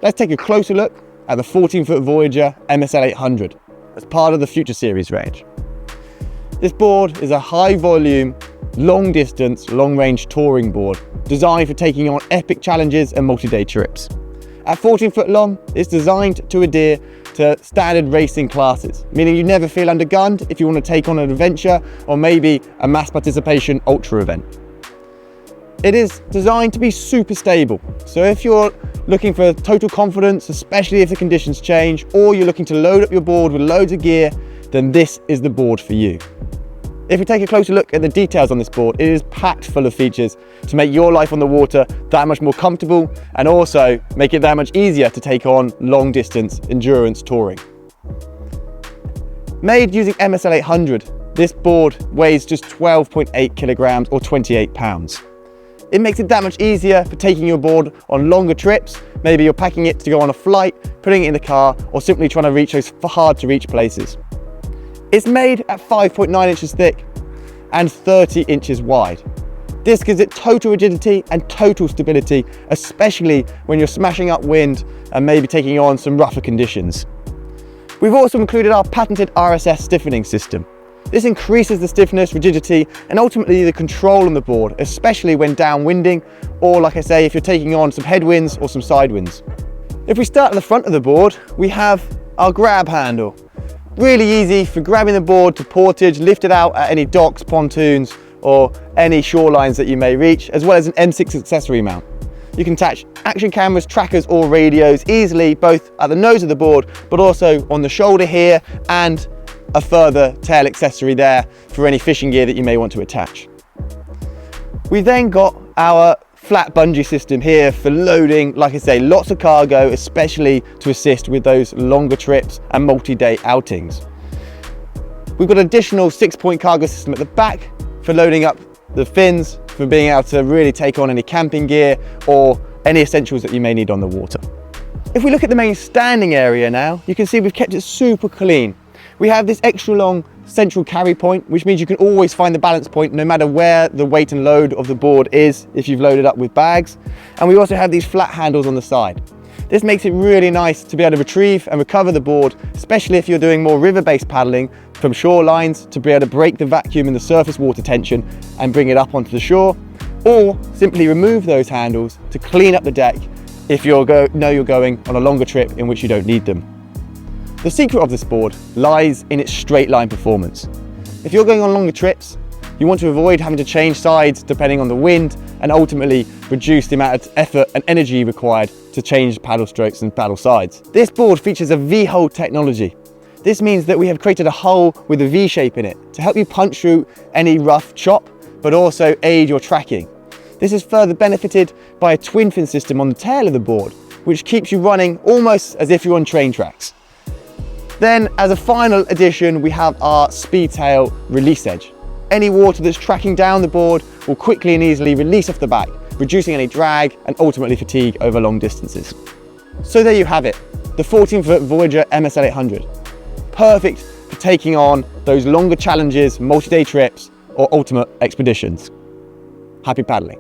let's take a closer look at the 14-foot Voyager MSL800 as part of the Future Series range. This board is a high-volume, long-distance, long-range touring board designed for taking on epic challenges and multi-day trips. At 14 foot long, it's designed to adhere to standard racing classes, meaning you never feel undergunned if you want to take on an adventure or maybe a mass participation ultra event. It is designed to be super stable, so if you're looking for total confidence, especially if the conditions change, or you're looking to load up your board with loads of gear, then this is the board for you. If we take a closer look at the details on this board, it is packed full of features to make your life on the water that much more comfortable and also make it that much easier to take on long distance endurance touring. Made using MSL800, this board weighs just 12.8 kilograms or 28 pounds. It makes it that much easier for taking your board on longer trips. Maybe you're packing it to go on a flight, putting it in the car, or simply trying to reach those hard to reach places. It's made at 5.9 inches thick and 30 inches wide. This gives it total rigidity and total stability, especially when you're smashing up wind and maybe taking on some rougher conditions. We've also included our patented RSS stiffening system. This increases the stiffness, rigidity, and ultimately the control on the board, especially when downwinding, or like I say, if you're taking on some headwinds or some side winds. If we start at the front of the board, we have our grab handle. Really easy for grabbing the board to portage, lift it out at any docks, pontoons, or any shorelines that you may reach, as well as an M6 accessory mount. You can attach action cameras, trackers, or radios easily, both at the nose of the board, but also on the shoulder here, and a further tail accessory there for any fishing gear that you may want to attach. We've then got our flat bungee system here for loading, like I say, lots of cargo, especially to assist with those longer trips and multi-day outings. We've got an additional 6-point cargo system at the back for loading up the fins, for being able to really take on any camping gear or any essentials that you may need on the water. If we look at the main standing area now, you can see we've kept it super clean. We have this extra long central carry point, which means you can always find the balance point no matter where the weight and load of the board is if you've loaded up with bags. And we also have these flat handles on the side. This makes it really nice to be able to retrieve and recover the board, especially if you're doing more river-based paddling from shorelines, to be able to break the vacuum in the surface water tension and bring it up onto the shore, or simply remove those handles to clean up the deck if you're going on a longer trip in which you don't need them. The secret of this board lies in its straight line performance. If you're going on longer trips, you want to avoid having to change sides depending on the wind and ultimately reduce the amount of effort and energy required to change paddle strokes and paddle sides. This board features a V-hole technology. This means that we have created a hole with a V shape in it to help you punch through any rough chop, but also aid your tracking. This is further benefited by a twin fin system on the tail of the board, which keeps you running almost as if you're on train tracks. Then, as a final addition, we have our speed tail release edge. Any water that's tracking down the board will quickly and easily release off the back, reducing any drag and ultimately fatigue over long distances. So there you have it, the 14-foot Voyager MSL800. Perfect for taking on those longer challenges, multi-day trips, or ultimate expeditions. Happy paddling.